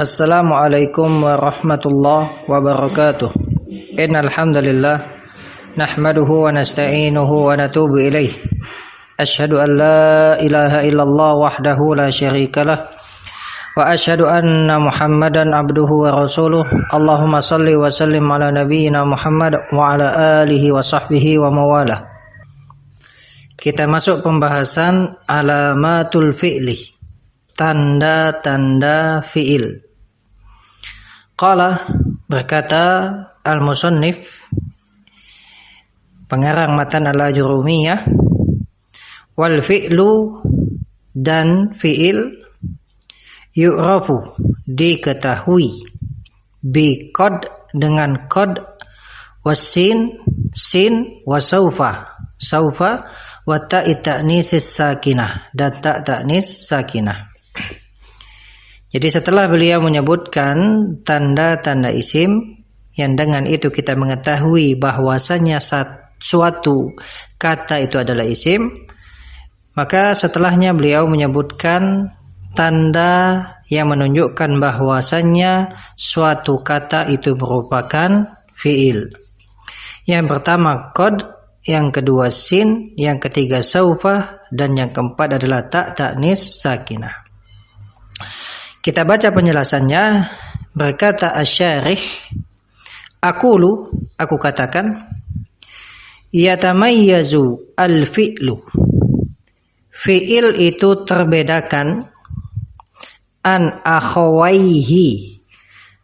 Assalamualaikum warahmatullahi wabarakatuh. Innal hamdalillah nahmaduhu wa nasta'inuhu wa natubu ilaih. Asyhadu an la ilaha illallah wahdahu la syarikalah wa asyhadu anna Muhammadan abduhu wa rasuluh. Allahumma shalli wa sallim ala nabiyyina Muhammad wa ala alihi wa sahbihi wa mawalah. Kita masuk pembahasan alamatul fi'li, tanda-tanda fi'il. Qala, berkata al-musannif, pengarang matan al-Ajurumiyah, wal fi'lu, dan fi'il, yu'rafu, diketahui, bi qad, dengan qad, wasin, sin, wasaufa, saufa, wa ta'i ta'nisis sakinah, dan ta' ta'nis sakinah. Jadi setelah beliau menyebutkan tanda-tanda isim yang dengan itu kita mengetahui bahwasanya suatu kata itu adalah isim, maka setelahnya beliau menyebutkan tanda yang menunjukkan bahwasanya suatu kata itu merupakan fi'il. Yang pertama qad, yang kedua sin, yang ketiga saufa, dan yang keempat adalah ta' ta'nis sakinah. Kita baca penjelasannya. Berkata asy-syarih, aqulu, aku katakan, yatamayyazu al-fi'lu, fi'il itu terbedakan, an akhawaihi,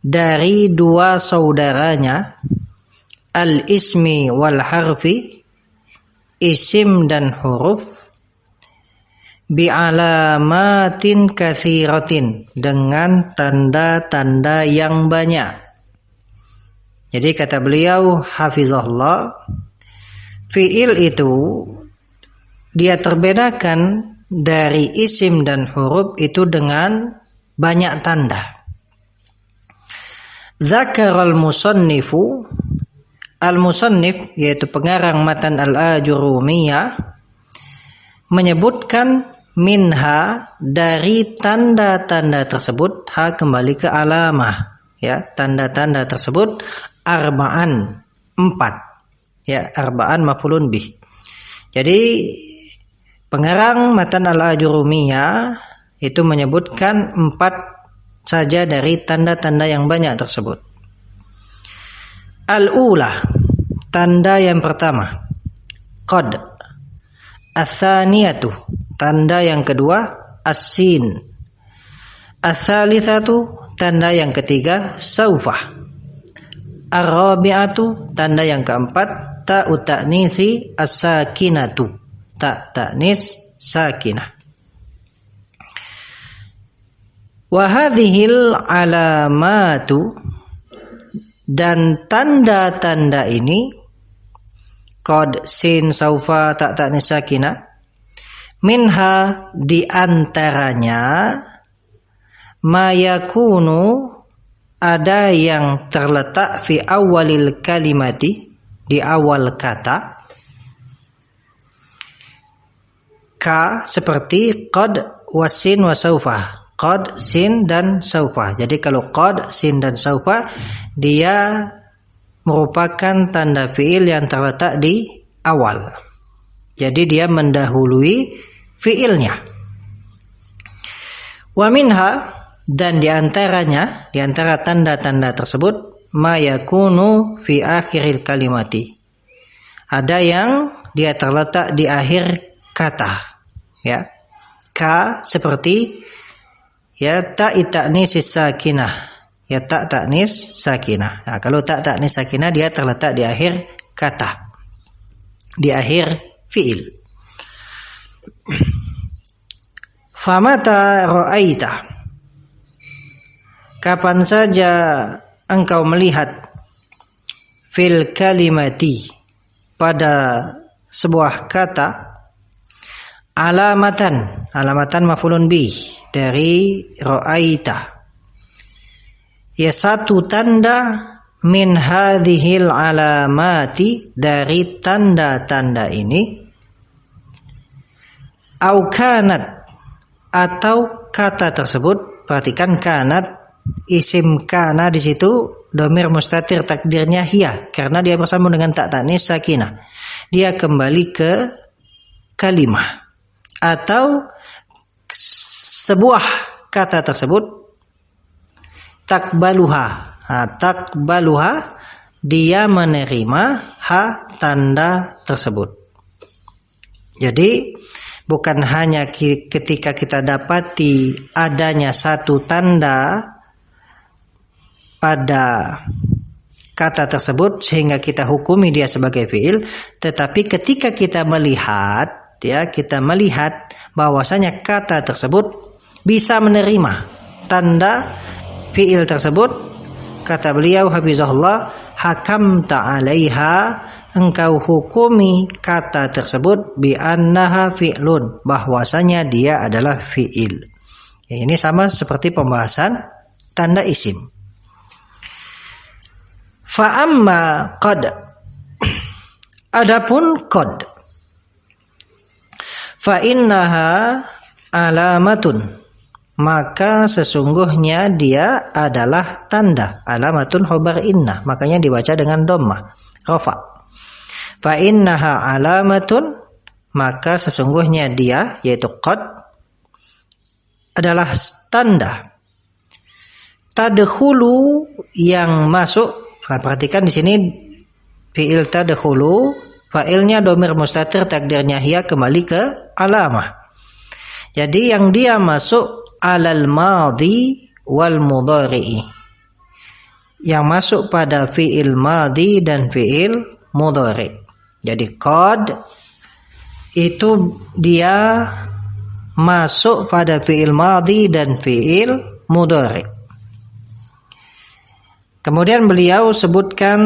dari dua saudaranya, al-ismi wal harfi, isim dan huruf, bi'alamatin katsiratin, dengan tanda-tanda yang banyak. Jadi kata beliau hafizahullah, fi'il itu dia terbedakan dari isim dan huruf itu dengan banyak tanda. Dzakaral musannifu, al-musannif yaitu pengarang matan al-Ajurumiyah menyebutkan minha, dari tanda-tanda tersebut, ha kembali ke alamah, ya, tanda-tanda tersebut, arba'an, 4, ya, arba'an maf'ulun bih. Jadi pengarang matan al-Ajurumiyah itu menyebutkan 4 saja dari tanda-tanda yang banyak tersebut. Al-ula, tanda yang pertama, qad. As-saniyatu, tanda yang kedua, as-sin. As-salitsatu, tanda yang ketiga, saufa. Ar-rabi'atu, tanda yang keempat, ta'u ta'nisi as-sakinatu, ta' ta'nis sakinah. Wa hadhil alamatu, dan tanda-tanda ini, qad, sin, saufa, ta' ta'nis sakinah, minha, di antaranya, ma yakunu, ada yang terletak fi awalil kalimati, di awal kata, ka, seperti qad, wasin, wasaufa, qad, sin, dan saufa. Jadi kalau qad, sin, dan saufa, dia merupakan tanda fi'il yang terletak di awal. Jadi dia mendahului fi'ilnya. Wa minha, dan di antaranya, di antara tanda-tanda tersebut, ma yakunu fi akhiril kalimati, ada yang dia terletak di akhir kata, ya. Ka, seperti ya ta'i ta'nis sakinah, ya ta' ta'nis sakinah. Nah, kalau ta' ta'nis sakinah dia terletak di akhir kata, di akhir fi'il. Famata ra'aita, kapan saja engkau melihat, fil kalimati, pada sebuah kata, alamatan, alamatan maf'ulun bih, dari ra'aita, ya satu tanda, min hadhil alamati, dari tanda-tanda ini, au kanat, atau kata tersebut, perhatikan kanat isim kana di situ dhamir mustatir takdirnya hiya karena dia bersambung dengan tak tanis sakinah. Dia kembali ke kalimah atau sebuah kata tersebut takbaluha. Takbaluha dia menerima tanda tersebut. Jadi bukan hanya ketika kita dapati adanya satu tanda pada kata tersebut sehingga kita hukumi dia sebagai fiil, tetapi ketika kita melihat bahwasanya kata tersebut bisa menerima tanda fiil tersebut, kata beliau hafizahullah, hakamta 'alaiha, engkau hukumi kata tersebut bi annaha fi'lun, bahwasanya dia adalah fi'il. Ya, ini sama seperti pembahasan tanda isim. Fa amma qad, adapun qad, fa innaha alamatun, maka sesungguhnya dia adalah tanda. Alamatun khobar inna, makanya dibaca dengan dhammah rafa. Fa innaha alamatun, maka sesungguhnya dia yaitu qad adalah tanda. Tadkhulu, yang masuk. Nah, perhatikan di sini fi'il tadkhulu, fa'ilnya dhamir mustatir takdirnya hiya kembali ke alamah. Jadi yang dia masuk alal madhi wal mudhari'i, yang masuk pada fi'il madhi dan fi'il mudhari'. Jadi qad itu dia masuk pada fi'il madhi dan fi'il mudhari'. Kemudian beliau sebutkan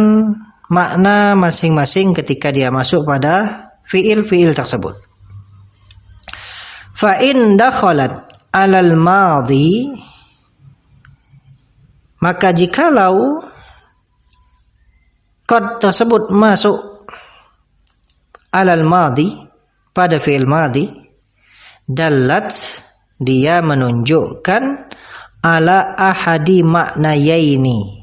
makna masing-masing ketika dia masuk pada fi'il-fi'il tersebut. Fa in dakhalat 'alal madhi, maka jikalau qad tersebut masuk 'alal madhi pada fi'il madhi, dallat, dia menunjukkan ala ahadi maknayaini,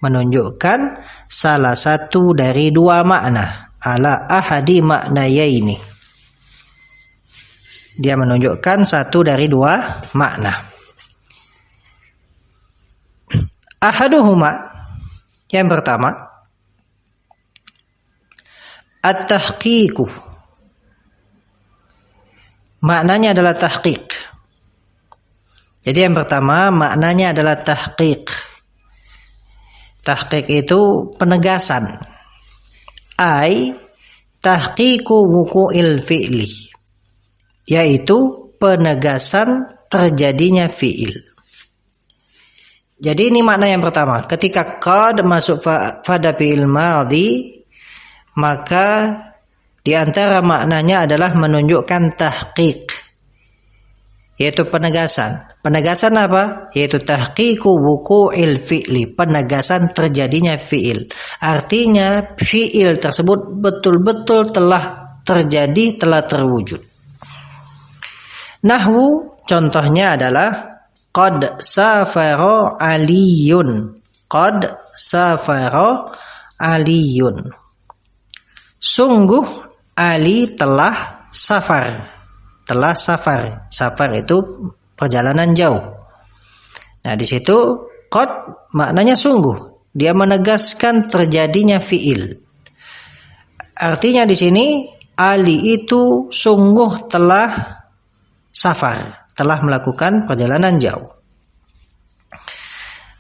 menunjukkan salah satu dari dua makna. Ala ahadi maknayaini, dia menunjukkan satu dari dua makna. Ahaduhuma, yang pertama, at-tahqiqu, maknanya adalah tahqiq. Jadi yang pertama maknanya adalah tahqiq. Tahqiq itu penegasan. Ai tahqiqu wuqu'il fi'li, yaitu penegasan terjadinya fi'il. Jadi ini makna yang pertama. Ketika qad masuk pada fi'il madhi, maka di antara maknanya adalah menunjukkan tahqiq, yaitu penegasan. Penegasan apa? Yaitu tahqiqu wuqu'il fi'li, penegasan terjadinya fi'il. Artinya fi'il tersebut betul-betul telah terjadi, telah terwujud. Nahwu, contohnya adalah qad safara aliyun. Qad safara aliyun, sungguh Ali telah safar. Telah safar. Safar itu perjalanan jauh. Nah, di situ qad maknanya sungguh. Dia menegaskan terjadinya fi'il. Artinya di sini Ali itu sungguh telah safar, telah melakukan perjalanan jauh.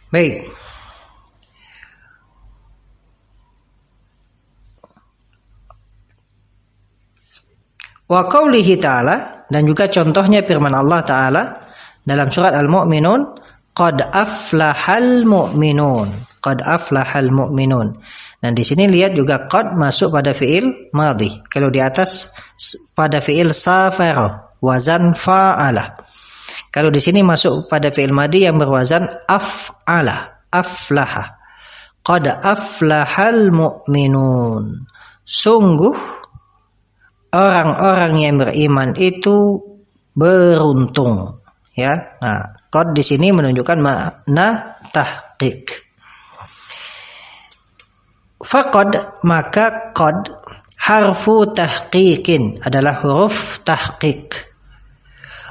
Baik. Wa qaulihi ta'ala, dan juga contohnya firman Allah Ta'ala dalam surat Al-Mu'minun, qad aflahal mu'minun. Qad aflahal mu'minun. Dan di sini lihat juga qad masuk pada fi'il madhi. Kalau di atas pada fi'il safara, wazan fa'ala. Kalau di sini masuk pada fi'il madhi yang berwazan af'ala, aflaha. Qad aflahal mu'minun. Sungguh orang-orang yang beriman itu beruntung, ya. Nah, Qad di sini menunjukkan makna tahqiq. Faqad, maka qad harfu tahqiqin, adalah huruf tahqiq.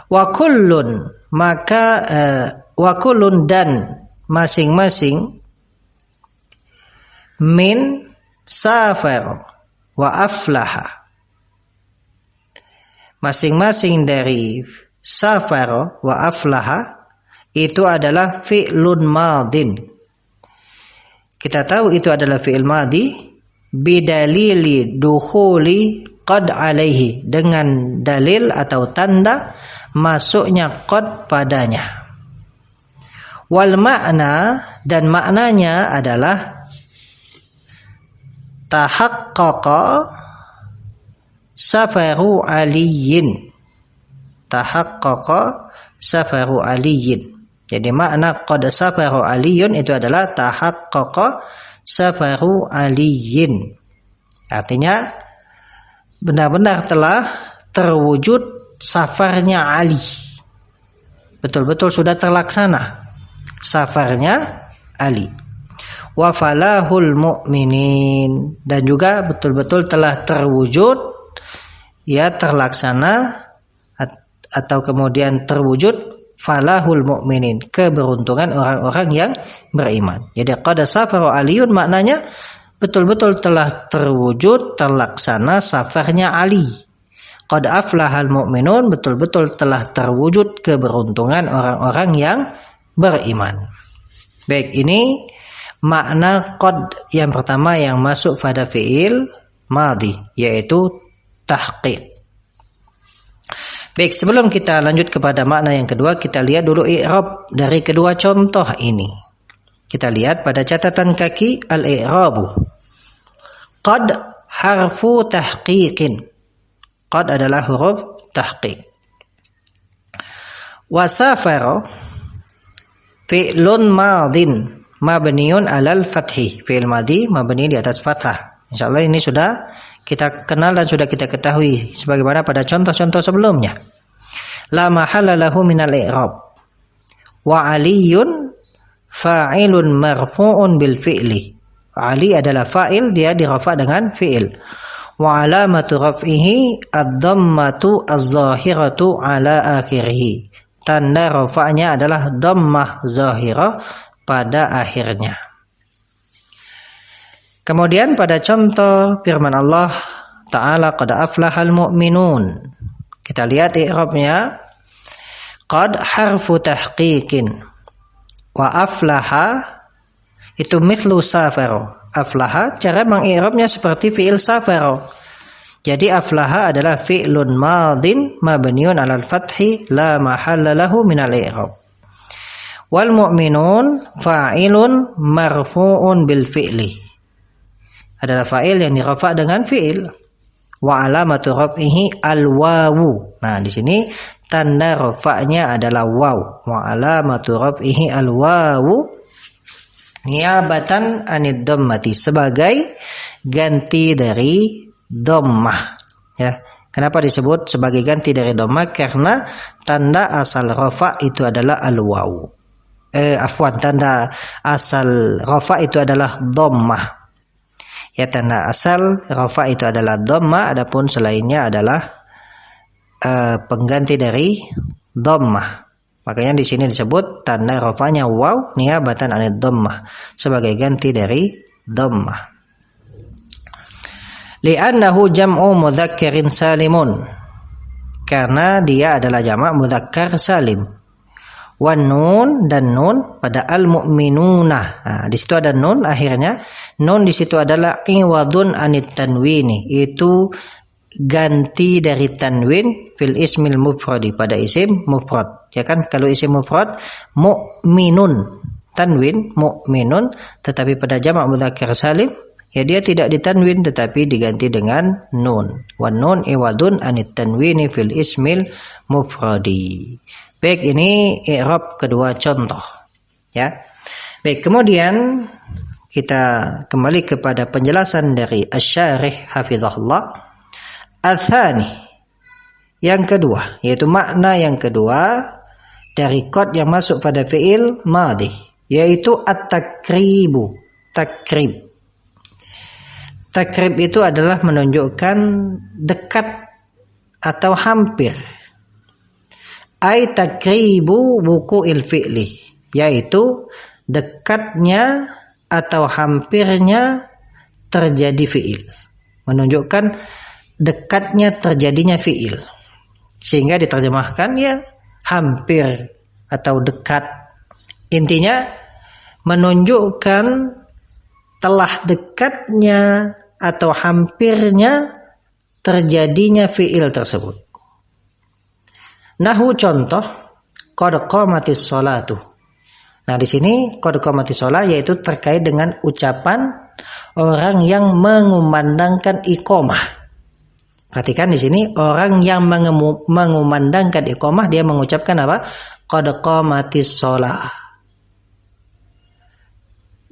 Wa kullun, maka wa kullun, dan masing-masing, min safar wa aflaha, masing-masing dari safar wa aflaha itu adalah fi'lun madin. Kita tahu itu adalah fi'il madhi bidalili dukhuli qad alaihi, dengan dalil atau tanda masuknya qad padanya. Wal makna, dan maknanya adalah tahaqqaqa safaru aliyin, tahaqqaqa safaru aliyin. Jadi makna qad safaru aliyun itu adalah tahaqqaqa safaru aliyin, artinya benar-benar telah terwujud safarnya Ali, betul-betul sudah terlaksana safarnya Ali. Wa falahul mu'minin, dan juga betul-betul telah terwujud, ya, terlaksana atau kemudian terwujud falahul mu'minin, keberuntungan orang-orang yang beriman. Jadi qad safara aliyun maknanya betul-betul telah terwujud, terlaksana safarnya Ali. Qad aflahal mu'minun, betul-betul telah terwujud keberuntungan orang-orang yang beriman. Baik, ini makna qad yang pertama yang masuk pada fi'il madhi, yaitu tahqiq. Baik, sebelum kita lanjut kepada makna yang kedua, kita lihat dulu i'rab dari kedua contoh ini. Kita lihat pada catatan kaki al-i'rabu. Qad harfu tahqiqin. Qad adalah huruf tahqiq. Wa safara fi'lun madhin mabniun alal fathi. Fi'il madhi mabni di atas fathah. Insyaallah ini sudah kita kenal dan sudah kita ketahui sebagaimana pada contoh-contoh sebelumnya. La mahalla lahu minal i'rab. Wa aliyun fa'ilun marfu'un bil fi'li. Ali adalah fa'il, dia dirafa dengan fi'il. Wa alamatu raf'ihi ad-dhammatu az-zahiratu ala akhirih. Tanda rafa'nya adalah dhammah zahirah pada akhirnya. Kemudian pada contoh firman Allah Ta'ala qad aflahal mu'minun. Kita lihat i'rabnya. Qad harfu tahqiqin. Wa aflaha itu mithlu safaro. Aflaha cara mengi'rabnya seperti fi'il safaro. Jadi aflaha adalah fi'lun madhin mabniun 'alal fathi la mahalla lahu minal i'rab. Wal mu'minun fa'ilun marfu'un bil fi'li. Adalah fa'il yang dirafa dengan fi'il. Wa alamatu raf'ihi al-wawu. Nah, di sini tanda rafa'nya adalah waw. Wa alamatu raf'ihi al-wawu niyabatan anid dhammati, sebagai ganti dari dhammah, ya. Kenapa disebut sebagai ganti dari dhammah? Karena tanda asal rafa itu adalah al-waw. Tanda asal rafa itu adalah dhammah. Ya, tanda asal rafa itu adalah dhammah, adapun selainnya adalah pengganti dari dhammah. Makanya di sini disebut tanda rafanya waw niyabatan anid dhammah, sebagai ganti dari dhammah. Li'annahu jam'u mudzakkarin salimun, karena dia adalah jamak mudzakkar salim. Wan nun, dan nun pada al-mu'minuna. Nah, di situ ada nun akhirnya. Nun di situ adalah iwadun anit tanwini, itu ganti dari tanwin fil ismil mufradi, pada isim mufrad. Ya kan, kalau isim mufrad mu'minun, tanwin mu'minun, tetapi pada jamak mudzakkar salim ya dia tidak ditanwin tetapi diganti dengan nun. Wan nun iwadun anit tanwini fil ismil mufradi. Baik, ini i'rab kedua contoh, ya. Baik, kemudian kita kembali kepada penjelasan dari asy-syarih hafizahullah. Ats-tsani, yang kedua, yaitu makna yang kedua dari qad yang masuk pada fi'il madhi, yaitu at-takribu. Takrib. Takrib itu adalah menunjukkan dekat atau hampir. Ai takribu wuqu'il fi'li, yaitu dekatnya atau hampirnya terjadi fi'il. Menunjukkan dekatnya terjadinya fi'il. Sehingga diterjemahkan ya hampir atau dekat. Intinya menunjukkan telah dekatnya atau hampirnya terjadinya fi'il tersebut. Nahwu contoh, qad qamatis sholatu. Nah, di sini qad qamatis sholat yaitu terkait dengan ucapan orang yang mengumandangkan iqamah. Perhatikan di sini orang yang mengumandangkan iqamah dia mengucapkan apa? Qad qamatis sholat.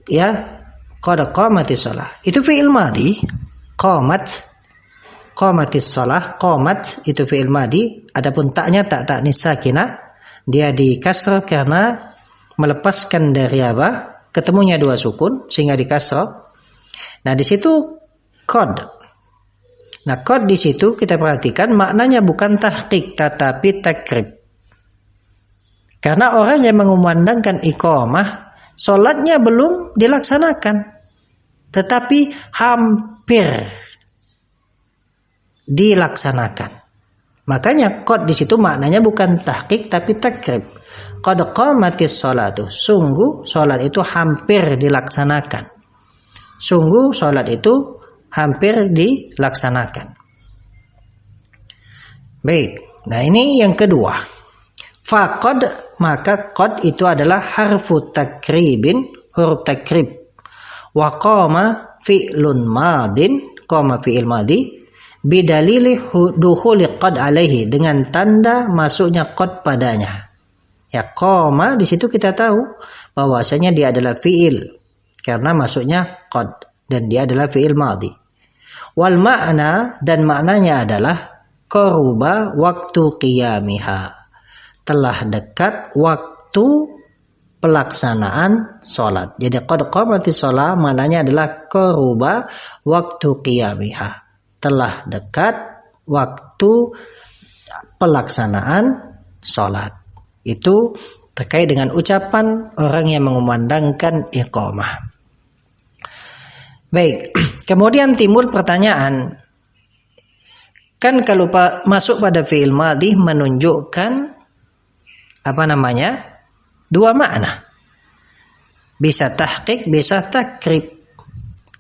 Ya, qad qamatis shalah. Itu fi'il madhi. Qamatis shalah, qamat itu fi'il madhi. Adapun taknya tak tanis sakinah, dia dikasrah karena melepaskan dari apa? Ketemunya dua sukun sehingga dikasrah. Nah, di situ qad. Nah, qad di situ kita perhatikan maknanya bukan tahqiq tetapi takrib. Karena orang yang mengumandangkan iqamah salatnya belum dilaksanakan, tetapi hampir dilaksanakan. Makanya qad di situ maknanya bukan tahqiq tapi takrib. Qad qamatis sholatu. Sungguh salat itu hampir dilaksanakan. Sungguh salat itu hampir dilaksanakan. Baik. Nah, ini yang kedua. Faqad, maka qad itu adalah harfu takribin, huruf takrib. Wa qama fi'lun madin, qama fi'il madhi, bidalili dukhuli qad alaihi, dengan tanda masuknya qad padanya. Ya, qama di situ kita tahu bahwasanya dia adalah fi'il karena masuknya qad dan dia adalah fi'il madhi. Wal makna, dan maknanya adalah qaruba waktu qiyamiha, telah dekat waktu pelaksanaan sholat. Jadi qad qamatis sholat maknanya adalah qaruba waktu qiyamiha, telah dekat waktu pelaksanaan sholat. Itu terkait dengan ucapan orang yang mengumandangkan iqamah. Baik, kemudian timbul pertanyaan, kan kalau masuk pada fi'il madhi menunjukkan dua makna, bisa tahqiq, bisa takrib.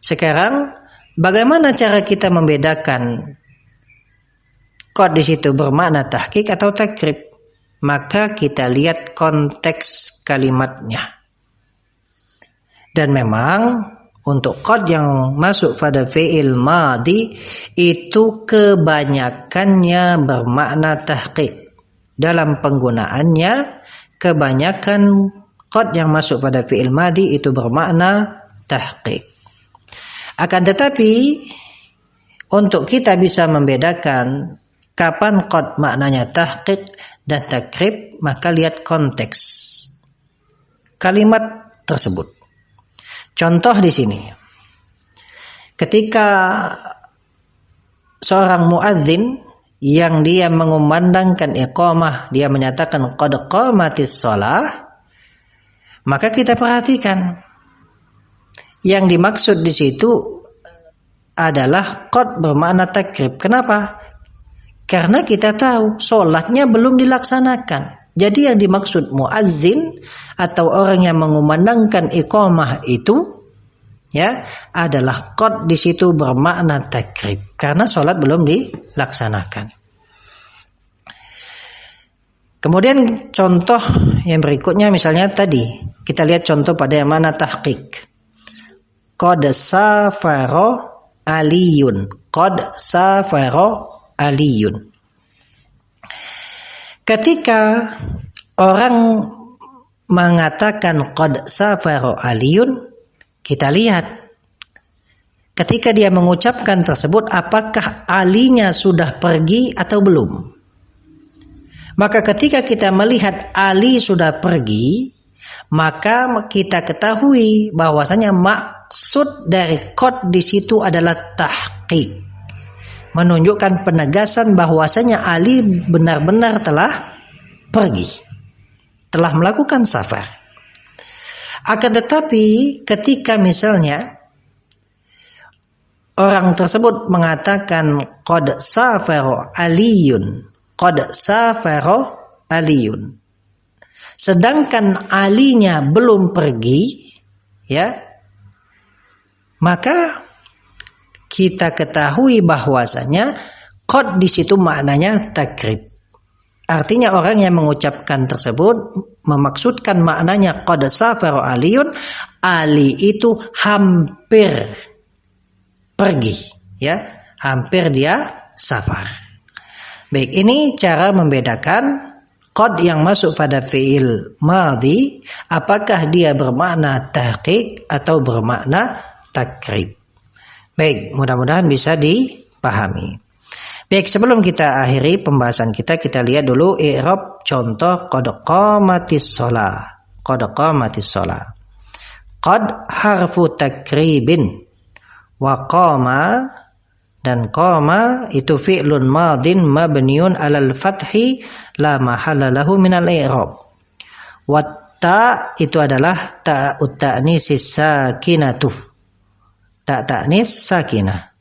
Sekarang bagaimana cara kita membedakan qad di situ bermakna tahqiq atau takrib? Maka kita lihat konteks kalimatnya. Dan memang untuk qad yang masuk pada fi'il madhi itu kebanyakannya bermakna tahqiq. Dalam penggunaannya kebanyakan qad yang masuk pada fi'il madhi itu bermakna tahqiq. Akan tetapi untuk kita bisa membedakan kapan qad maknanya tahqiq dan takrib, maka lihat konteks kalimat tersebut. Contoh di sini, ketika seorang muadzin yang dia mengumandangkan iqamah, dia menyatakan qad qamatis shalah, maka kita perhatikan yang dimaksud di situ adalah qad bermakna takrib. Kenapa? Karena kita tahu sholatnya belum dilaksanakan. Jadi yang dimaksud muazzin atau orang yang mengumandangkan iqamah itu ya adalah qad di situ bermakna takrib karena sholat belum dilaksanakan. Kemudian contoh yang berikutnya misalnya tadi kita lihat contoh pada yang mana tahqiq. Qad safara aliyun. Qad safara aliyun. Ketika orang mengatakan qad safara aliyun, kita lihat ketika dia mengucapkan tersebut apakah alinya sudah pergi atau belum. Maka ketika kita melihat Ali sudah pergi, maka kita ketahui bahwasanya maksud dari qad di situ adalah tahqiq, menunjukkan penegasan bahwasanya Ali benar-benar telah pergi, telah melakukan safar. Akan tetapi ketika misalnya orang tersebut mengatakan qad safara Aliyun, qad safara Aliyun, sedangkan Alinya belum pergi, ya, maka kita ketahui bahwasanya qad di situ maknanya takrib. Artinya orang yang mengucapkan tersebut memaksudkan maknanya qad safara Aliyun, Ali itu hampir pergi, ya, hampir dia safar. Baik, ini cara membedakan qad yang masuk pada fi'il madhi, apakah dia bermakna tahqiq atau bermakna takrib. Baik, mudah-mudahan bisa dipahami. Baik, sebelum kita akhiri pembahasan kita lihat dulu i'rab contoh qad qamatis shalah. Qad qamatis shalah. Qad harfu takribin, wa qama, dan qama itu fi'lun madin mabniun alal fathi la mahalla lahu minal i'rab. Wa ta itu adalah ta'ut ta'nis sakinatu, ta ta'nis sakinah.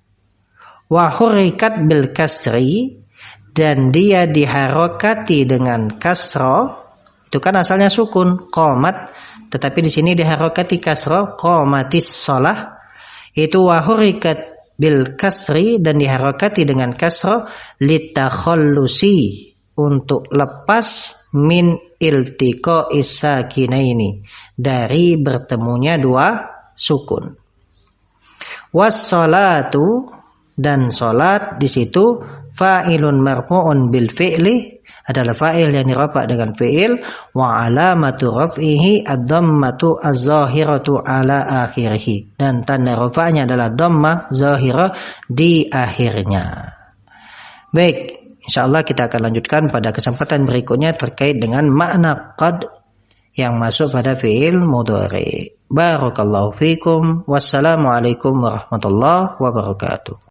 Wa hurrikat bil kasri, dan dia diharokati dengan kasro, itu kan asalnya sukun qomat, tetapi di sini diharokati kasro, qomatis shalah, itu wa hurrikat bil kasri, dan diharokati dengan kasro litakhallusi, untuk lepas min iltiqo is-sakinaini, dari bertemunya dua sukun. Was-sholatu, dan salat di situ fa'ilun marfu'un bil fi'li, adalah fa'il yang dirafa dengan fi'il, wa alamatu raf'ihi ad-dhammatu az-zahiratu ala akhirih, dan tanda rafa'nya adalah dhammah zahirah di akhirnya. Baik, insyaallah kita akan lanjutkan pada kesempatan berikutnya terkait dengan makna qad yang masuk pada fi'il mudhari. Barakallahu fikum. Wassalamualaikum warahmatullahi wabarakatuh.